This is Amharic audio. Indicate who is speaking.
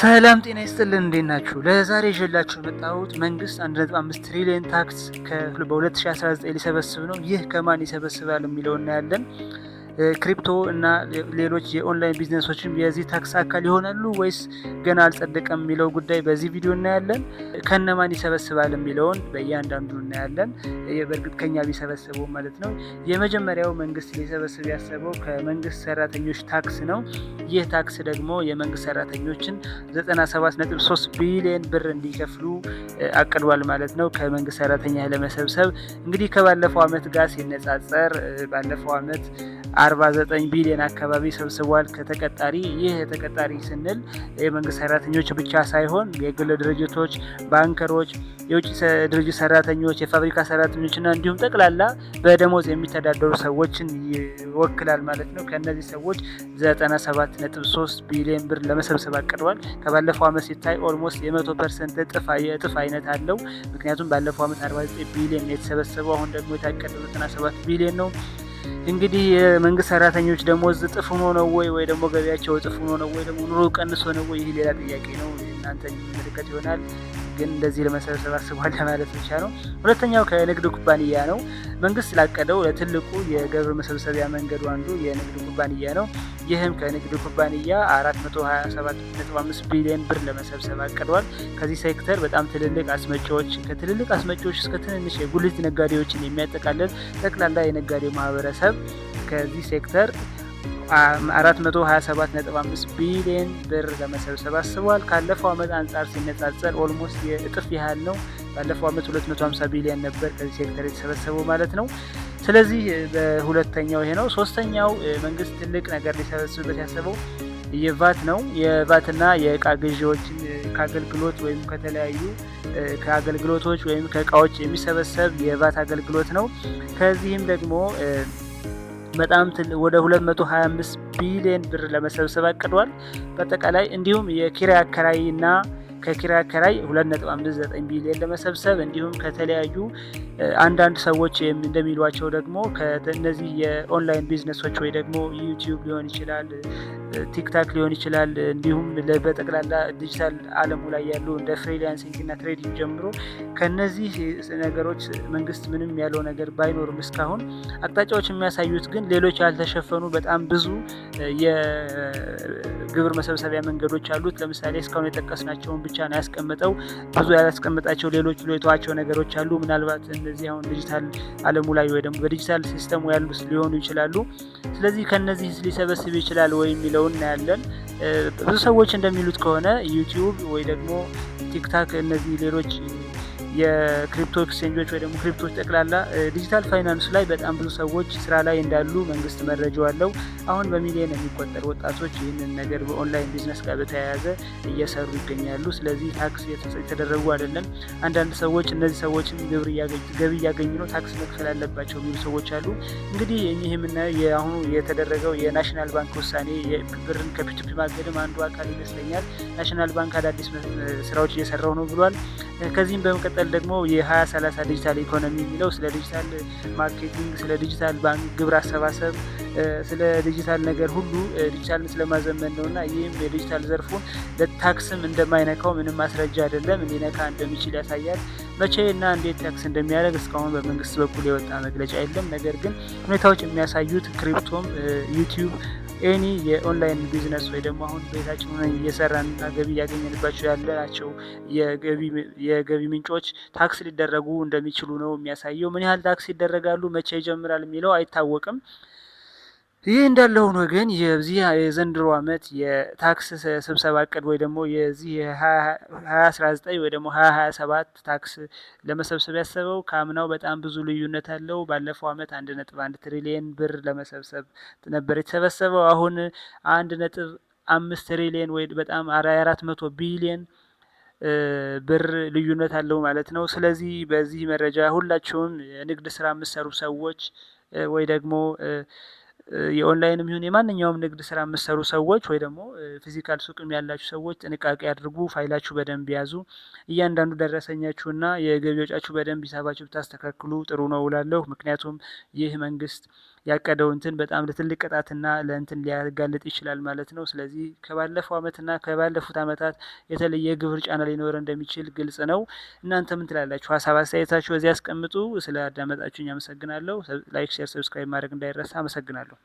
Speaker 1: ሰላም ጤና ይስጥልን እንዴት ናችሁ? ለዛሬ ይዤላችሁ የመጣሁት መንግስት 1.5 ትሪሊዮን ታክስ በ2019 ሊሰበስብ ነው። ይህ ከማን ይሰበስባል የሚለው እናያለን። ክሪፕቶ እና ሌሎች የኦንላይን ቢዝነሶችም የዚህ ታክስ አካል ይሆናሉ ወይስ ገና አልጸደቀም የሚለው ጉዳይ በዚህ ቪዲዮ እናያለን። ከነማን ይሰበስባል የሚለውን በእያንዳንዱ እናያለን። በእርግጥ ከኛ ቢሰበስበው ማለት ነው። የመጀመሪያው መንግስት ሊሰበስብ ያሰበው ከመንግስት ሰራተኞች ታክስ ነው። ይህ ታክስ ደግሞ የመንግስት ሰራተኞችን 97.3 ቢሊዮን ብር እንዲከፍሉ አቅዷል ማለት ነው። ከመንግስት ሰራተኛ ለመሰብሰብ እንግዲህ ከባለፈው አመት ጋር ሲነጻጸር ባለፈው አመት 49 ቢሊዮን አካባቢ ሰብስቧል ከተቀጣሪ። ይህ ተቀጣሪ ስንል የመንግስት ሰራተኞች ብቻ ሳይሆን የግል ድርጅቶች፣ ባንከሮች፣ የውጭ ድርጅት ሰራተኞች፣ የፋብሪካ ሰራተኞች እና እንዲሁም ጠቅላላ በደሞዝ የሚተዳደሩ ሰዎችን ይወክላል ማለት ነው። ከእነዚህ ሰዎች 97.3 ቢሊዮን ብር ለመሰብሰብ አቅዷል። ከባለፈው አመት ሲታይ ኦልሞስት የ100% እጥፍ አይነት አለው። ምክንያቱም ባለፈው አመት 49 ቢሊዮን የተሰበሰበው፣ አሁን ደግሞ የታቀደው 97 ቢሊዮን ነው። እንግዲህ የመንግስት ሰራተኞች ደሞዝ እጥፍ ሆኖ ነው ወይ ደግሞ ገቢያቸው እጥፍ ሆኖ ነው ወይ ደግሞ ኑሮ ቀንሶ ነው ወይ? ይህ ሌላ ጥያቄ ነው፣ እናንተ የሚመለከት ይሆናል። ግን እንደዚህ ለመሰብሰብ አስቧል ለማለት ብቻ ነው። ሁለተኛው ከንግድ ኩባንያ ነው። መንግስት ላቀደው ለትልቁ የግብር መሰብሰቢያ መንገዱ አንዱ የንግድ ኩባንያ ነው። ይህም ከንግድ ኩባንያ 427.5 ቢሊዮን ብር ለመሰብሰብ አቅዷል። ከዚህ ሴክተር በጣም ትልልቅ አስመጪዎች እስከ ትንንሽ የጉልት ነጋዴዎችን የሚያጠቃልል ጠቅላላ የነጋዴው ማህበረሰብ ከዚህ ሴክተር 427.5 ቢሊዮን ብር ለመሰብሰብ አስቧል። ካለፈው አመት አንጻር ሲነጻጸር ኦልሞስት የእጥፍ ያህል ነው። ባለፈው አመት 250 ቢሊዮን ነበር ከዚህ ሴክተር የተሰበሰበው ማለት ነው። ስለዚህ በሁለተኛው ይሄ ነው። ሶስተኛው መንግስት ትልቅ ነገር ሊሰበስብበት ያሰበው የቫት ነው። የቫትና የእቃ ግዢዎችን ከአገልግሎት ወይም ከተለያዩ ከአገልግሎቶች ወይም ከእቃዎች የሚሰበሰብ የቫት አገልግሎት ነው። ከዚህም ደግሞ በጣም ወደ 225 ቢሊዮን ብር ለመሰብሰብ አቅዷል በአጠቃላይ። እንዲሁም የኪራይ አከራይና ከኪራይ አከራይ 2.59 ቢሊዮን ለመሰብሰብ እንዲሁም ከተለያዩ አንዳንድ ሰዎች እንደሚሏቸው ደግሞ ከነዚህ የኦንላይን ቢዝነሶች ወይ ደግሞ ዩቲዩብ ሊሆን ይችላል፣ ቲክታክ ሊሆን ይችላል፣ እንዲሁም በጠቅላላ ዲጂታል አለሙ ላይ ያሉ እንደ ፍሪላንሲንግ እና ትሬዲንግ ጀምሮ ከነዚህ ነገሮች መንግስት ምንም ያለው ነገር ባይኖርም እስካሁን አቅጣጫዎች የሚያሳዩት ግን ሌሎች ያልተሸፈኑ በጣም ብዙ የግብር መሰብሰቢያ መንገዶች አሉት። ለምሳሌ እስካሁን የጠቀስናቸውን ብቻ ነው ያስቀምጠው። ብዙ ያላስቀምጣቸው ሌሎች የተዋቸው ነገሮች አሉ። ምናልባት እነዚህ አሁን ዲጂታል አለሙ ላይ ወይ ደግሞ በዲጂታል ሲስተሙ ያሉት ሊሆኑ ይችላሉ። ስለዚህ ከነዚህ ሊሰበስብ ይችላል ወይ የሚለውን እናያለን። ብዙ ሰዎች እንደሚሉት ከሆነ ዩቲዩብ ወይ ደግሞ ቲክታክ እነዚህ ሌሎች የክሪፕቶ ኤክስቼንጆች ወይ ደግሞ ክሪፕቶች ጠቅላላ ዲጂታል ፋይናንስ ላይ በጣም ብዙ ሰዎች ስራ ላይ እንዳሉ መንግስት መረጃው አለው። አሁን በሚሊዮን የሚቆጠሩ ወጣቶች ይህንን ነገር በኦንላይን ቢዝነስ ጋር በተያያዘ እየሰሩ ይገኛሉ። ስለዚህ ታክስ የተደረጉ አይደለም። አንዳንድ ሰዎች እነዚህ ሰዎችም ገቢ እያገኙ ነው፣ ታክስ መክፈል አለባቸው የሚሉ ሰዎች አሉ። እንግዲህ ይህ የምናየው የአሁኑ የተደረገው የናሽናል ባንክ ውሳኔ ብርን ከፒቱፒ ማገድም አንዱ አካል ይመስለኛል። ናሽናል ባንክ አዳዲስ ስራዎች እየሰራው ነው ብሏል። ከዚህም በመቀጠል ደግሞ የ2030 ዲጂታል ኢኮኖሚ የሚለው ስለ ዲጂታል ማርኬቲንግ፣ ስለ ዲጂታል ባንክ ግብር አሰባሰብ፣ ስለ ዲጂታል ነገር ሁሉ ዲጂታልን ስለማዘመን ነውና ይህም የዲጂታል ዘርፉን ለታክስም እንደማይነካው ምንም ማስረጃ አይደለም፣ ሊነካ እንደሚችል ያሳያል። መቼ እና እንዴት ታክስ እንደሚያደርግ እስካሁን በመንግስት በኩል የወጣ መግለጫ የለም። ነገር ግን ሁኔታዎች የሚያሳዩት ክሪፕቶም ዩቲዩብ ኤኒ የኦንላይን ቢዝነስ ወይ ደግሞ አሁን ቤታችን ሆነን እየሰራንና ገቢ እያገኘንባቸው ያላቸው የገቢ ምንጮች ታክስ ሊደረጉ እንደሚችሉ ነው የሚያሳየው። ምን ያህል ታክስ ይደረጋሉ፣ መቼ ይጀምራል የሚለው አይታወቅም። ይህ እንዳለ ሆኖ ግን የዚህ የዘንድሮ አመት የታክስ ስብሰባ እቅድ ወይ ደግሞ የዚህ የ2019 ወይ ደግሞ 2027 ታክስ ለመሰብሰብ ያሰበው ከአምናው በጣም ብዙ ልዩነት አለው። ባለፈው አመት 1.1 ትሪሊዮን ብር ለመሰብሰብ ነበር የተሰበሰበው። አሁን 1.5 ትሪሊዮን ወይ በጣም 400 ቢሊዮን ብር ልዩነት አለው ማለት ነው። ስለዚህ በዚህ መረጃ ሁላችሁም የንግድ ስራ የምትሰሩ ሰዎች ወይ ደግሞ የኦንላይንም ይሁን የማንኛውም ንግድ ስራ የምትሰሩ ሰዎች ወይ ደግሞ ፊዚካል ሱቅም ያላችሁ ሰዎች ጥንቃቄ አድርጉ። ፋይላችሁ በደንብ ያዙ። እያንዳንዱ ደረሰኛችሁና የገቢ ወጫችሁ በደንብ ሂሳባችሁ ብታስተካክሉ ጥሩ ነው እላለሁ። ምክንያቱም ይህ መንግስት ያቀደው እንትን በጣም ለትልቅ ቅጣትና ለእንትን ሊያጋልጥ ይችላል ማለት ነው። ስለዚህ ከባለፈው አመትና ከባለፉት አመታት የተለየ ግብር ጫና ሊኖር እንደሚችል ግልጽ ነው። እናንተ ምን ትላላችሁ? ሀሳብ አስተያየታችሁ በዚህ ያስቀምጡ። ስለ አዳመጣችሁኝ አመሰግናለሁ። ላይክ፣ ሼር፣ ሰብስክራይብ ማድረግ እንዳይረሳ። አመሰግናለሁ።